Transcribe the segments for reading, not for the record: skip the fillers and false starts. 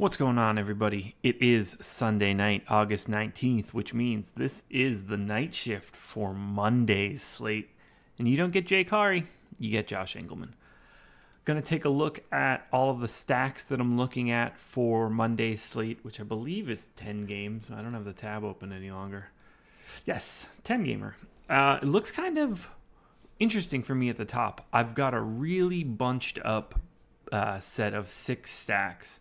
What's going on, everybody? It is Sunday night, August 19th, which means this is the night shift for Monday's slate. And you don't get Jake Hari, you get Josh Engelman. Going to take a look at all of the stacks that I'm looking at for Monday's slate, which I believe is 10 games. I don't have the tab open any longer. Yes, 10 gamer. It looks kind of interesting for me at the top. I've got a really bunched up set of 6 stacks.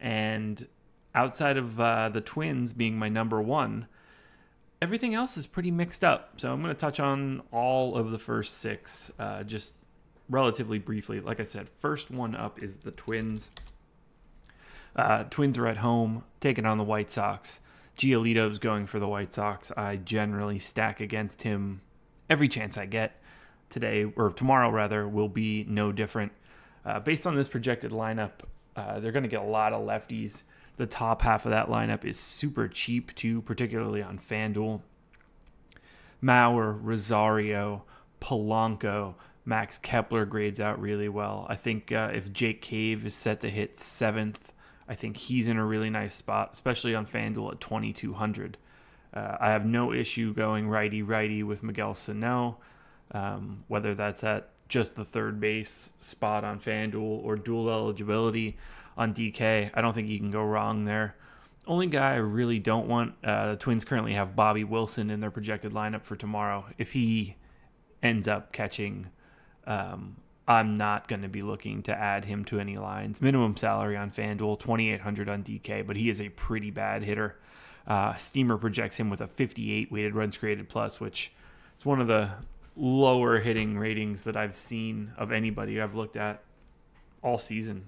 And outside of the Twins being my number one, everything else is pretty mixed up. So I'm going to touch on all of the first 6 just relatively briefly. Like I said, first one up is the Twins. Twins are at home, taking on the White Sox. Giolito's going for the White Sox. I generally stack against him every chance I get. Today, or tomorrow rather, will be no different. Based on this projected lineup, they're going to get a lot of lefties. The top half of that lineup is super cheap too, particularly on FanDuel. Mauer, Rosario, Polanco, Max Kepler grades out really well. I think if Jake Cave is set to hit 7th, I think he's in a really nice spot, especially on FanDuel at 2,200. I have no issue going righty-righty with Miguel Sano, whether that's at just the third base spot on FanDuel or dual eligibility on DK. I don't think you can go wrong there. Only guy I really don't want, the Twins currently have Bobby Wilson in their projected lineup for tomorrow. If he ends up catching, I'm not going to be looking to add him to any lines. Minimum salary on FanDuel, 2,800 on DK, but he is a pretty bad hitter. Steamer projects him with a 58 weighted runs created plus, which is one of the lower hitting ratings that I've seen of anybody I've looked at all season.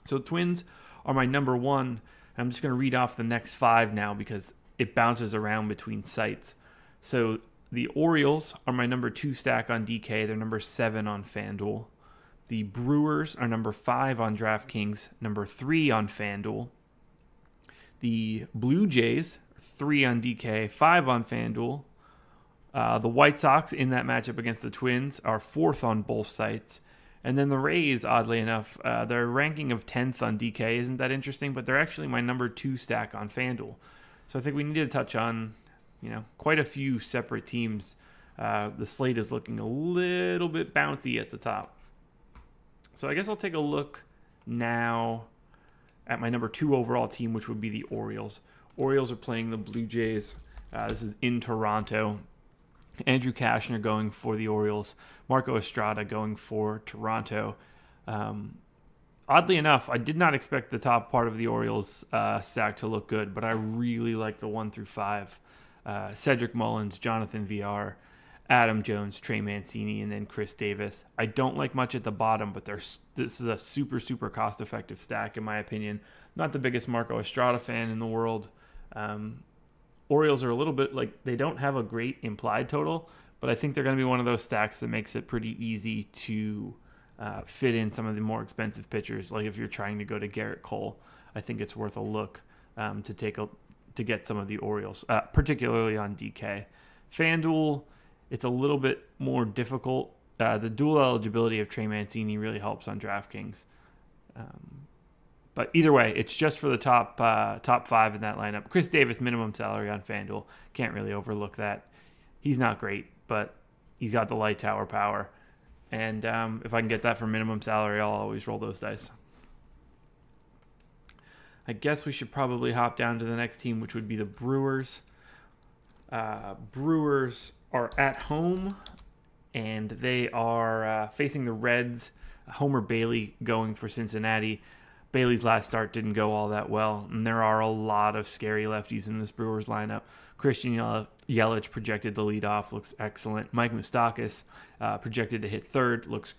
So Twins are my number one. I'm just going to read off the next 5 now because it bounces around between sites. So the Orioles are my number 2 stack on DK. They're number 7 on FanDuel. The Brewers are number 5 on DraftKings, number 3 on FanDuel. The Blue Jays are 3 on DK, 5 on FanDuel. The White Sox in that matchup against the Twins are 4th on both sites. And then the Rays, oddly enough, their ranking of 10th on DK isn't that interesting, but they're actually my number 2 stack on FanDuel. So I think we need to touch on, quite a few separate teams. The slate is looking a little bit bouncy at the top. So I guess I'll take a look now at my number 2 overall team, which would be the Orioles. Orioles are playing the Blue Jays. This is in Toronto. Andrew Cashner going for the Orioles. Marco Estrada going for Toronto. Oddly enough, I did not expect the top part of the Orioles stack to look good, but I really like the 1 through 5. Cedric Mullins, Jonathan VR, Adam Jones, Trey Mancini, and then Chris Davis. I don't like much at the bottom, but this is a super, super cost-effective stack in my opinion. Not the biggest Marco Estrada fan in the world. Orioles are a little bit like, they don't have a great implied total, but I think they're going to be one of those stacks that makes it pretty easy to fit in some of the more expensive pitchers. Like if you're trying to go to Garrett Cole, I think it's worth a look to get some of the Orioles, particularly on DK. FanDuel, it's a little bit more difficult. The dual eligibility of Trey Mancini really helps on DraftKings. But either way, it's just for the top 5 in that lineup. Chris Davis, minimum salary on FanDuel. Can't really overlook that. He's not great, but he's got the light tower power. And if I can get that for minimum salary, I'll always roll those dice. I guess we should probably hop down to the next team, which would be the Brewers. Brewers are at home, and they are facing the Reds. Homer Bailey going for Cincinnati. Bailey's last start didn't go all that well, and there are a lot of scary lefties in this Brewers lineup. Christian Yelich projected to lead off, looks excellent. Mike Moustakas projected to hit 3rd, looks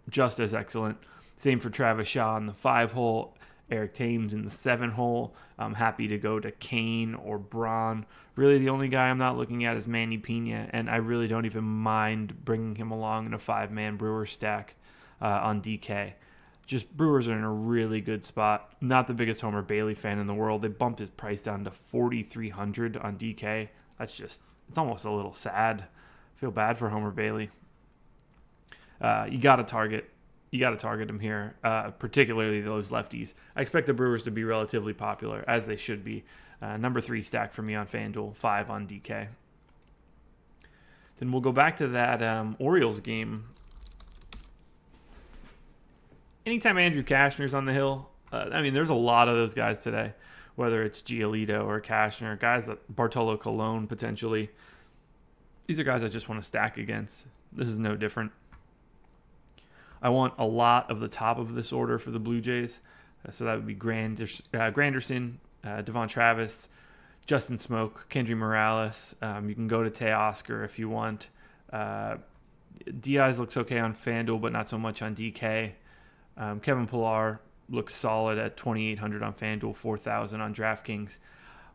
just as excellent. Same for Travis Shaw in the 5-hole. Eric Thames in the 7-hole. I'm happy to go to Kane or Braun. Really, the only guy I'm not looking at is Manny Pena, and I really don't even mind bringing him along in a 5-man Brewers stack on DK. Just Brewers are in a really good spot. Not the biggest Homer Bailey fan in the world. They bumped his price down to 4,300 on DK. It's almost a little sad. I feel bad for Homer Bailey. You got to target you got to target them here, particularly those lefties. I expect the Brewers to be relatively popular, as they should be. Number 3 stack for me on FanDuel, 5 on DK. Then we'll go back to that Orioles game. Anytime Andrew Cashner's on the hill, I mean, there's a lot of those guys today, whether it's Giolito or Cashner, guys that Bartolo Colon potentially. These are guys I just want to stack against. This is no different. I want a lot of the top of this order for the Blue Jays. So that would be Granderson, Devon Travis, Justin Smoke, Kendry Morales. You can go to Teoscar if you want. Diaz looks okay on FanDuel, but not so much on DK. Kevin Pillar looks solid at 2,800 on FanDuel, 4,000 on DraftKings.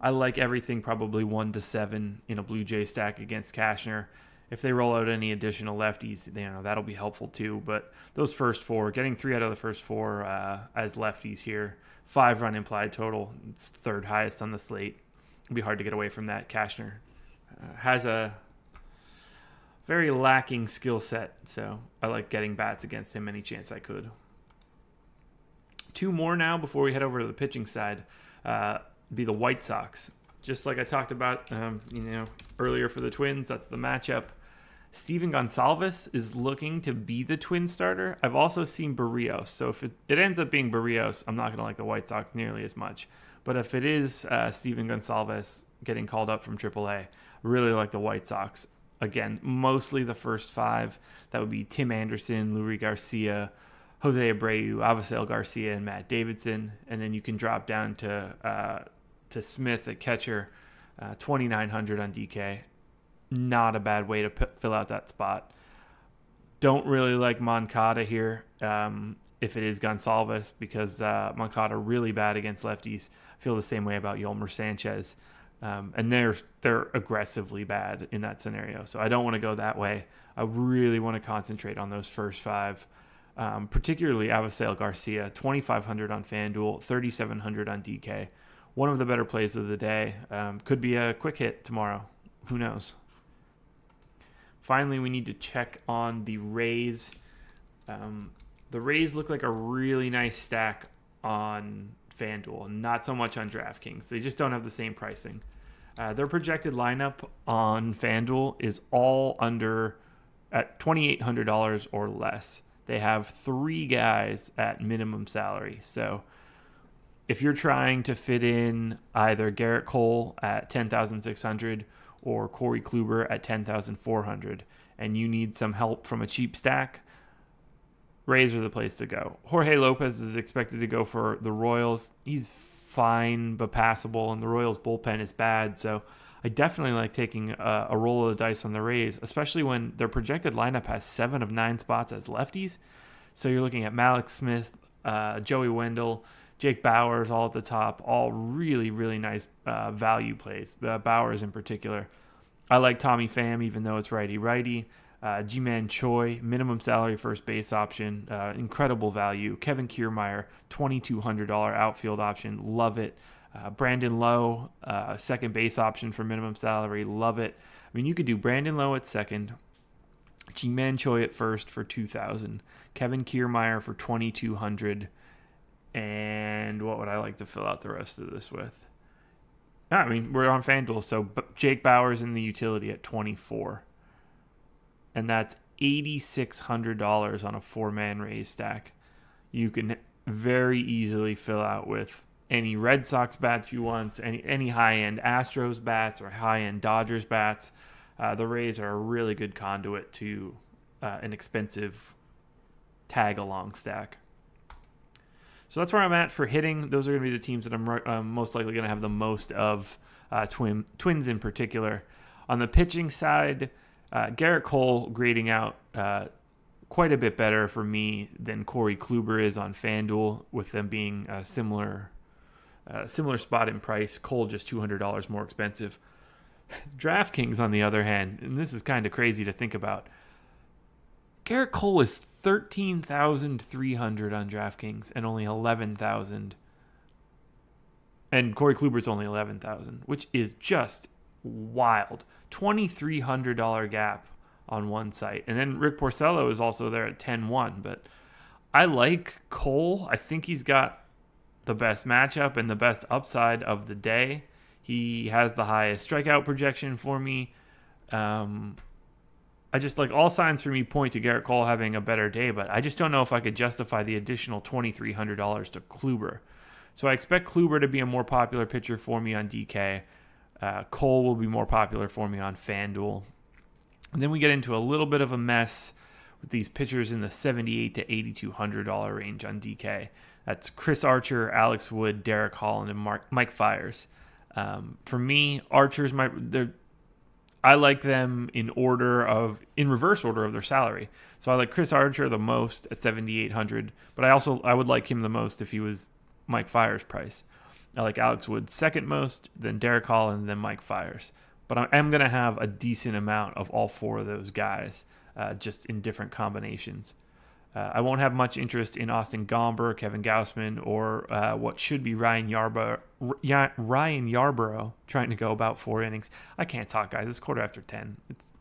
I like everything probably 1 to 7 in a Blue Jay stack against Cashner. If they roll out any additional lefties, that'll be helpful too. But those first 4, getting 3 out of the first 4 as lefties here, 5 run implied total. It's 3rd highest on the slate. It'll be hard to get away from that. Cashner has a very lacking skill set, so I like getting bats against him any chance I could. 2 more now before we head over to the pitching side. Be the White Sox. Just like I talked about, earlier for the Twins, that's the matchup. Steven Gonsalves is looking to be the Twin starter. I've also seen Barrios, so if it ends up being Barrios, I'm not going to like the White Sox nearly as much. But if it is Steven Gonsalves getting called up from AAA, I really like the White Sox. Again, mostly the first 5. That would be Tim Anderson, Luis Garcia, Jose Abreu, Avisail Garcia, and Matt Davidson. And then you can drop down to Smith at catcher, 2,900 on DK. Not a bad way to fill out that spot. Don't really like Moncada here if it is Gonsalves, because Moncada really bad against lefties. I feel the same way about Yolmer Sanchez. And they're aggressively bad in that scenario. So I don't want to go that way. I really want to concentrate on those first 5. Particularly Avisail Garcia, 2,500 on FanDuel, 3,700 on DK. One of the better plays of the day. Could be a quick hit tomorrow. Who knows? Finally, we need to check on the Rays. The Rays look like a really nice stack on FanDuel, not so much on DraftKings. They just don't have the same pricing. Their projected lineup on FanDuel is all under at $2,800 or less. They have 3 guys at minimum salary. So if you're trying to fit in either Garrett Cole at 10,600 or Corey Kluber at 10,400, and you need some help from a cheap stack, Rays are the place to go. Jorge Lopez is expected to go for the Royals. He's fine but passable, and the Royals bullpen is bad. So I definitely like taking a roll of the dice on the Rays, especially when their projected lineup has 7 of 9 spots as lefties. So you're looking at Malik Smith, Joey Wendell, Jake Bauers all at the top, all really, really nice value plays. Bauers in particular. I like Tommy Pham, even though it's righty-righty. Ji-Man Choi, minimum salary first base option, incredible value. Kevin Kiermaier, $2,200 outfield option, love it. Brandon Lowe, second base option for minimum salary, love it. I mean, you could do Brandon Lowe at second, Ji-Man Choi at first for $2,000, Kevin Kiermaier for $2,200, and what would I like to fill out the rest of this with? I mean, we're on FanDuel, so Jake Bauers in the utility at $24,000. And that's $8,600 on a 4-man Rays stack. You can very easily fill out with any Red Sox bats you want, any high-end Astros bats or high-end Dodgers bats. The Rays are a really good conduit to an expensive tag-along stack. So that's where I'm at for hitting. Those are going to be the teams that I'm most likely going to have the most of, Twins in particular. On the pitching side, Garrett Cole grading out quite a bit better for me than Corey Kluber is on FanDuel, with them being a similar spot in price. Cole just $200 more expensive. DraftKings, on the other hand, and this is kind of crazy to think about, Garrett Cole is 13,300 on DraftKings and only 11,000. And Corey Kluber's only 11,000, which is just wild. $2,300 gap on one site. And then Rick Porcello is also there at 10-1, but I like Cole. I think he's got the best matchup and the best upside of the day. He has the highest strikeout projection for me. I just like all signs for me point to Garrett Cole having a better day, but I just don't know if I could justify the additional $2,300 to Kluber. So I expect Kluber to be a more popular pitcher for me on DK. Cole will be more popular for me on FanDuel. And then we get into a little bit of a mess with these pitchers in the $7,800 to $8,200 range on DK. That's Chris Archer, Alex Wood, Derek Holland, and Mike Fiers. For me, Archer's I like them in reverse order of their salary. So I like Chris Archer the most at $7,800, but I would like him the most if he was Mike Fiers' price. I like Alex Wood second most, then Derek Holland, then Mike Fiers. But I am going to have a decent amount of all four of those guys, just in different combinations. I won't have much interest in Austin Gomber, Kevin Gausman, or what should be Ryan Yarbrough trying to go about 4 innings. I can't talk, guys. It's 10:15. It's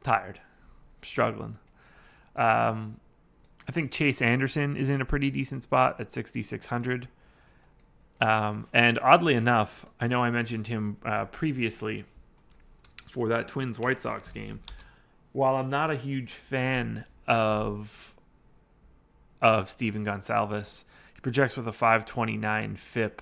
tired. I'm struggling. I think Chase Anderson is in a pretty decent spot at 6,600. And oddly enough, I know I mentioned him previously for that Twins-White Sox game. While I'm not a huge fan of Steven Gonsalves, he projects with a 529 FIP.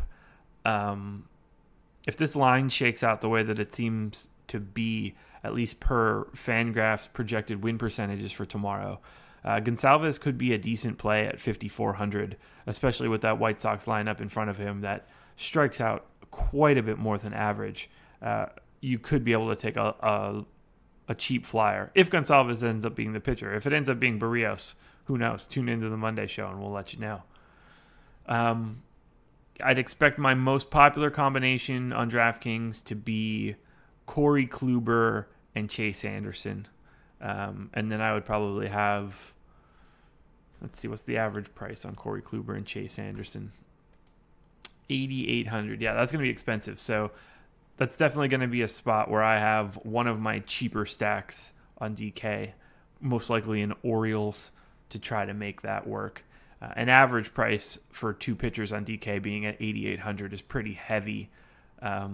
If this line shakes out the way that it seems to be, at least per Fangraph's projected win percentages for tomorrow, Gonsalves could be a decent play at 5,400, especially with that White Sox lineup in front of him that strikes out quite a bit more than average. You could be able to take a cheap flyer if Gonsalves ends up being the pitcher. If it ends up being Barrios, who knows? Tune into the Monday show and we'll let you know. I'd expect my most popular combination on DraftKings to be Corey Kluber and Chase Anderson. And then I would probably have, let's see, what's the average price on Corey Kluber and Chase Anderson? 8,800. Yeah, that's going to be expensive. So that's definitely going to be a spot where I have one of my cheaper stacks on DK, most likely in Orioles, to try to make that work. An average price for 2 pitchers on DK being at 8,800 is pretty heavy. I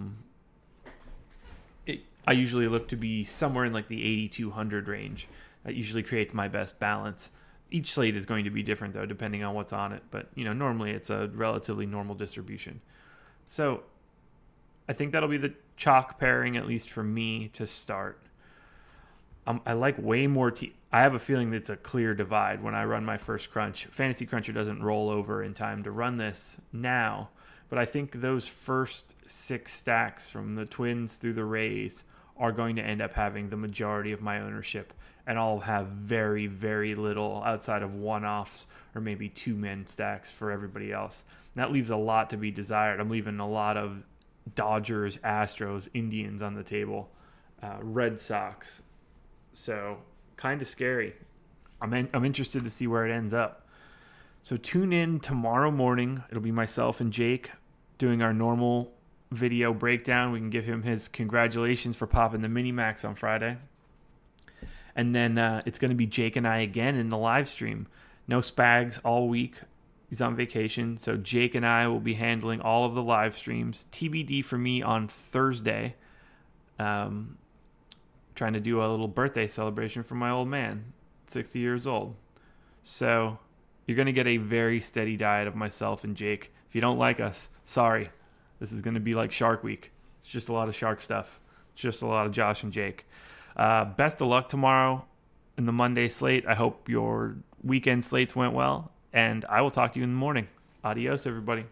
usually look to be somewhere in like the 8,200 range. That usually creates my best balance. Each slate is going to be different though, depending on what's on it. But normally it's a relatively normal distribution. So I think that'll be the chalk pairing, at least for me, to start. I like way more. I have a feeling that it's a clear divide when I run my first crunch. Fantasy Cruncher doesn't roll over in time to run this now, but I think those first 6 stacks from the Twins through the Rays are going to end up having the majority of my ownership, and I'll have very, very little outside of one-offs or maybe 2-man stacks for everybody else. And that leaves a lot to be desired. I'm leaving a lot of Dodgers, Astros, Indians on the table, Red Sox. So kind of scary. I'm interested to see where it ends up. So tune in tomorrow morning. It'll be myself and Jake doing our normal video breakdown. We can give him his congratulations for popping the mini max on Friday. And then it's going to be Jake and I again in the live stream. No Spags all week. He's on vacation. So Jake and I will be handling all of the live streams. TBD for me on Thursday. Trying to do a little birthday celebration for my old man, 60 years old. So you're going to get a very steady diet of myself and Jake. If you don't like us, sorry. This is going to be like Shark Week. It's just a lot of shark stuff. It's just a lot of Josh and Jake. Best of luck tomorrow in the Monday slate. I hope your weekend slates went well, and I will talk to you in the morning. Adios, everybody.